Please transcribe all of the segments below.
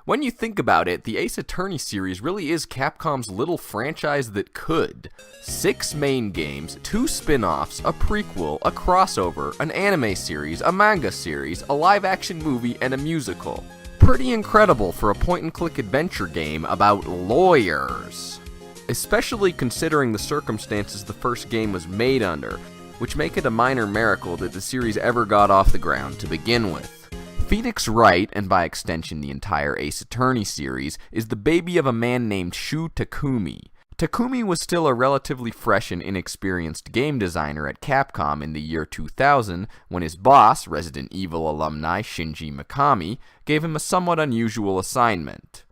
When you think about it, the Ace Attorney series really is Capcom's little franchise that could. 6 main games, 2 spin-offs, a prequel, a crossover, an anime series, a manga series, a live-action movie, and a musical. Pretty incredible for a point-and-click adventure game about lawyers. Especially considering the circumstances the first game was made under, which make it a minor miracle that the series ever got off the ground to begin with. Phoenix Wright, and by extension the entire Ace Attorney series, is the baby of a man named Shu Takumi. Takumi was still a relatively fresh and inexperienced game designer at Capcom in the year 2000 when his boss, Resident Evil alumni Shinji Mikami, gave him a somewhat unusual assignment.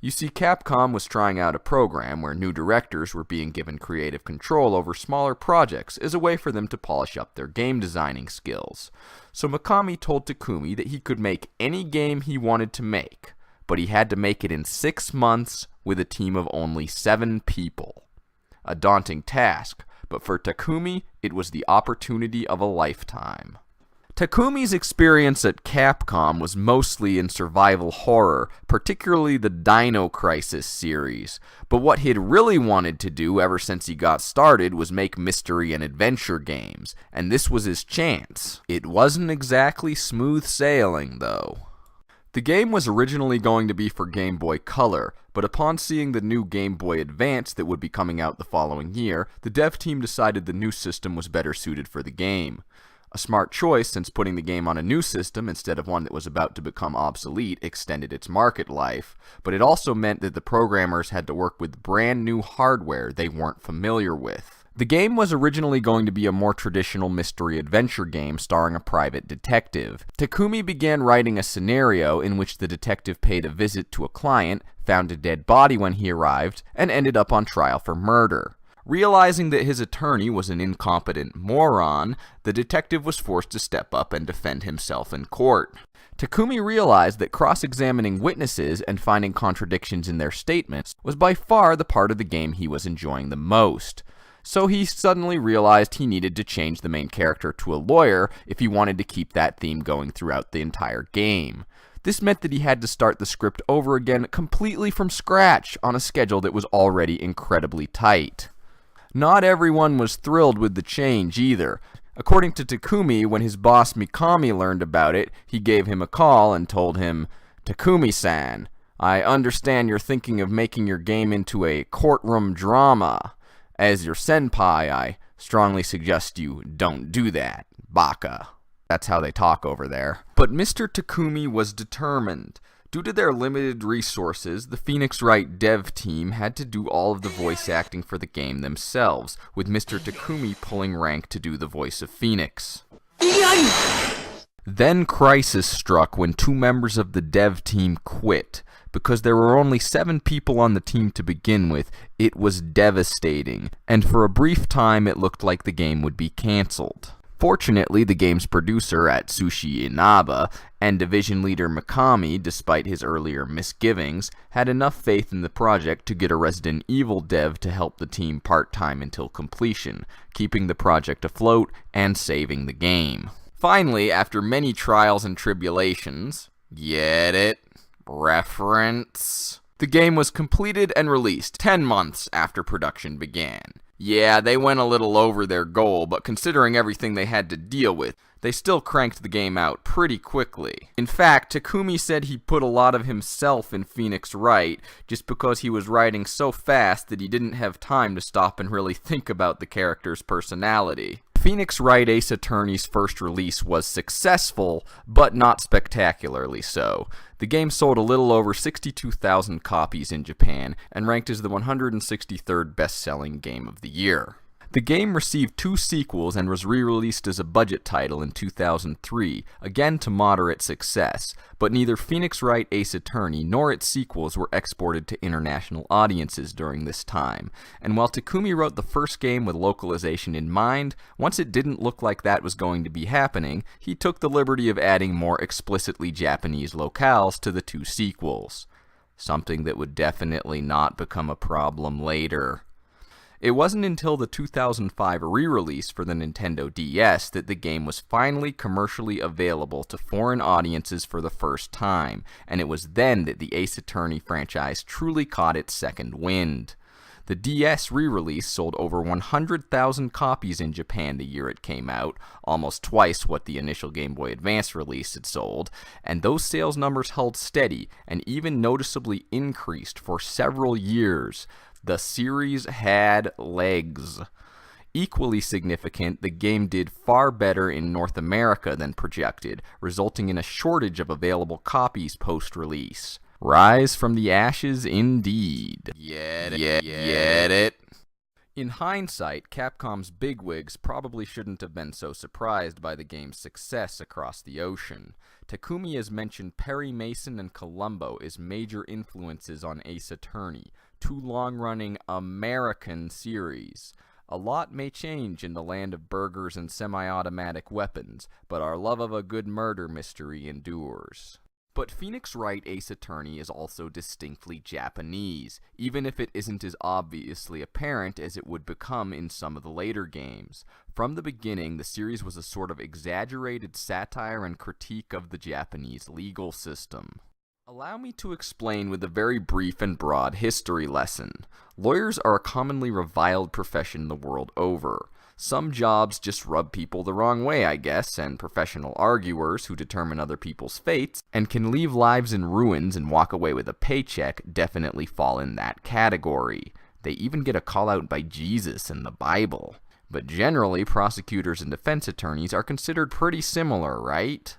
You see, Capcom was trying out a program where new directors were being given creative control over smaller projects as a way for them to polish up their game designing skills. So Mikami told Takumi that he could make any game he wanted to make, but he had to make it in 6 months with a team of only 7 people. A daunting task, but for Takumi, it was the opportunity of a lifetime. Takumi's experience at Capcom was mostly in survival horror, particularly the Dino Crisis series, but what he'd really wanted to do ever since he got started was make mystery and adventure games, and this was his chance. It wasn't exactly smooth sailing, though. The game was originally going to be for Game Boy Color, but upon seeing the new Game Boy Advance that would be coming out the following year, the dev team decided the new system was better suited for the game. A smart choice, since putting the game on a new system instead of one that was about to become obsolete extended its market life, but it also meant that the programmers had to work with brand new hardware they weren't familiar with. The game was originally going to be a more traditional mystery-adventure game starring a private detective. Takumi began writing a scenario in which the detective paid a visit to a client, found a dead body when he arrived, and ended up on trial for murder. Realizing that his attorney was an incompetent moron, the detective was forced to step up and defend himself in court. Takumi realized that cross-examining witnesses and finding contradictions in their statements was by far the part of the game he was enjoying the most. So he suddenly realized he needed to change the main character to a lawyer if he wanted to keep that theme going throughout the entire game. This meant that he had to start the script over again completely from scratch on a schedule that was already incredibly tight. Not everyone was thrilled with the change either. According to Takumi, when his boss Mikami learned about it, he gave him a call and told him, "Takumi-san, I understand you're thinking of making your game into a courtroom drama. As your senpai, I strongly suggest you don't do that, baka." That's how they talk over there. But Mr. Takumi was determined. Due to their limited resources, the Phoenix Wright dev team had to do all of the voice acting for the game themselves, with Mr. Takumi pulling rank to do the voice of Phoenix. Then crisis struck when 2 members of the dev team quit. Because there were only 7 people on the team to begin with, it was devastating, and for a brief time it looked like the game would be cancelled. Fortunately, the game's producer Atsushi Inaba and division leader Mikami, despite his earlier misgivings, had enough faith in the project to get a Resident Evil dev to help the team part-time until completion, keeping the project afloat and saving the game. Finally, after many trials and tribulations, get it? Reference? The game was completed and released 10 months after production began. Yeah, they went a little over their goal, but considering everything they had to deal with, they still cranked the game out pretty quickly. In fact, Takumi said he put a lot of himself in Phoenix Wright just because he was writing so fast that he didn't have time to stop and really think about the character's personality. Phoenix Wright Ace Attorney's first release was successful, but not spectacularly so. The game sold a little over 62,000 copies in Japan and ranked as the 163rd best-selling game of the year. The game received 2 sequels and was re-released as a budget title in 2003, again to moderate success, but neither Phoenix Wright Ace Attorney nor its sequels were exported to international audiences during this time, and while Takumi wrote the first game with localization in mind, once it didn't look like that was going to be happening, he took the liberty of adding more explicitly Japanese locales to the 2 sequels. Something that would definitely not become a problem later. It wasn't until the 2005 re-release for the Nintendo DS that the game was finally commercially available to foreign audiences for the first time, and it was then that the Ace Attorney franchise truly caught its second wind. The DS re-release sold over 100,000 copies in Japan the year it came out, almost twice what the initial Game Boy Advance release had sold, and those sales numbers held steady and even noticeably increased for several years. The series had legs. Equally significant, the game did far better in North America than projected, resulting in a shortage of available copies post-release. Rise from the ashes indeed. Get it? In hindsight, Capcom's bigwigs probably shouldn't have been so surprised by the game's success across the ocean. Takumi has mentioned Perry Mason and Columbo as major influences on Ace Attorney, two long-running American series. A lot may change in the land of burgers and semi-automatic weapons, but our love of a good murder mystery endures. But Phoenix Wright Ace Attorney is also distinctly Japanese, even if it isn't as obviously apparent as it would become in some of the later games. From the beginning, the series was a sort of exaggerated satire and critique of the Japanese legal system. Allow me to explain with a very brief and broad history lesson. Lawyers are a commonly reviled profession the world over. Some jobs just rub people the wrong way, I guess, and professional arguers who determine other people's fates and can leave lives in ruins and walk away with a paycheck definitely fall in that category. They even get a call out by Jesus in the Bible. But generally, prosecutors and defense attorneys are considered pretty similar, right?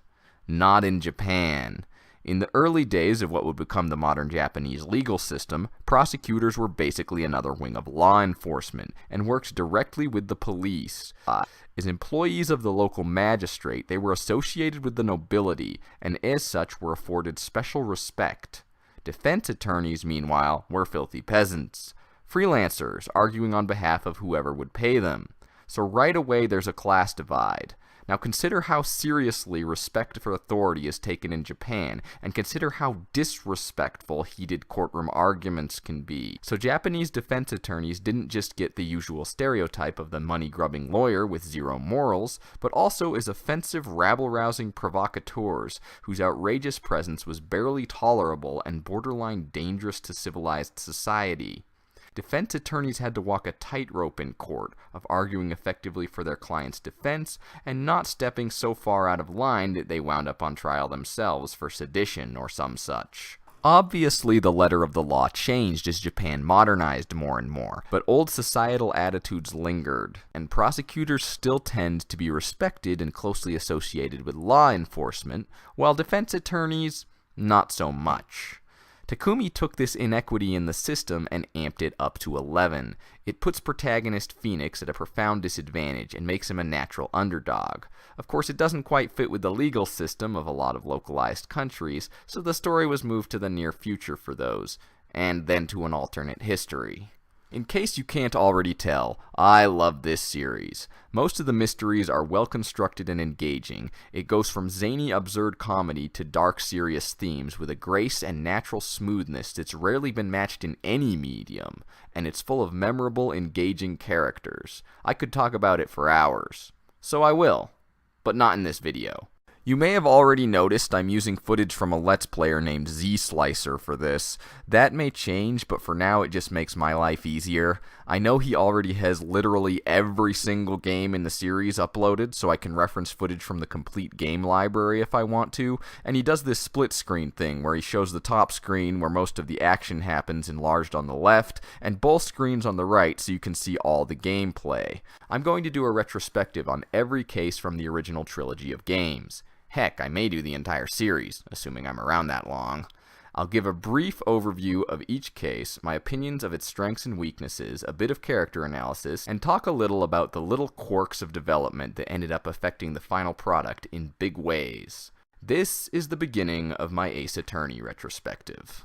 Not in Japan. In the early days of what would become the modern Japanese legal system, prosecutors were basically another wing of law enforcement and worked directly with the police. As employees of the local magistrate, they were associated with the nobility and as such were afforded special respect. Defense attorneys, meanwhile, were filthy peasants. Freelancers, arguing on behalf of whoever would pay them. So right away there's a class divide. Now consider how seriously respect for authority is taken in Japan, and consider how disrespectful heated courtroom arguments can be. So Japanese defense attorneys didn't just get the usual stereotype of the money-grubbing lawyer with zero morals, but also as offensive, rabble-rousing provocateurs whose outrageous presence was barely tolerable and borderline dangerous to civilized society. Defense attorneys had to walk a tightrope in court of arguing effectively for their client's defense and not stepping so far out of line that they wound up on trial themselves for sedition or some such. Obviously, the letter of the law changed as Japan modernized more and more, but old societal attitudes lingered, and prosecutors still tend to be respected and closely associated with law enforcement, while defense attorneys, not so much. Takumi took this inequity in the system and amped it up to 11. It puts protagonist Phoenix at a profound disadvantage and makes him a natural underdog. Of course, it doesn't quite fit with the legal system of a lot of localized countries, so the story was moved to the near future for those, and then to an alternate history. In case you can't already tell, I love this series. Most of the mysteries are well constructed and engaging. It goes from zany, absurd comedy to dark, serious themes with a grace and natural smoothness that's rarely been matched in any medium, and it's full of memorable, engaging characters. I could talk about it for hours. So I will, but not in this video. You may have already noticed I'm using footage from a Let's Player named Z-Slicer for this. That may change, but for now it just makes my life easier. I know he already has literally every single game in the series uploaded, so I can reference footage from the complete game library if I want to, and he does this split screen thing where he shows the top screen where most of the action happens enlarged on the left, and both screens on the right so you can see all the gameplay. I'm going to do a retrospective on every case from the original trilogy of games. Heck, I may do the entire series, assuming I'm around that long. I'll give a brief overview of each case, my opinions of its strengths and weaknesses, a bit of character analysis, and talk a little about the little quirks of development that ended up affecting the final product in big ways. This is the beginning of my Ace Attorney retrospective.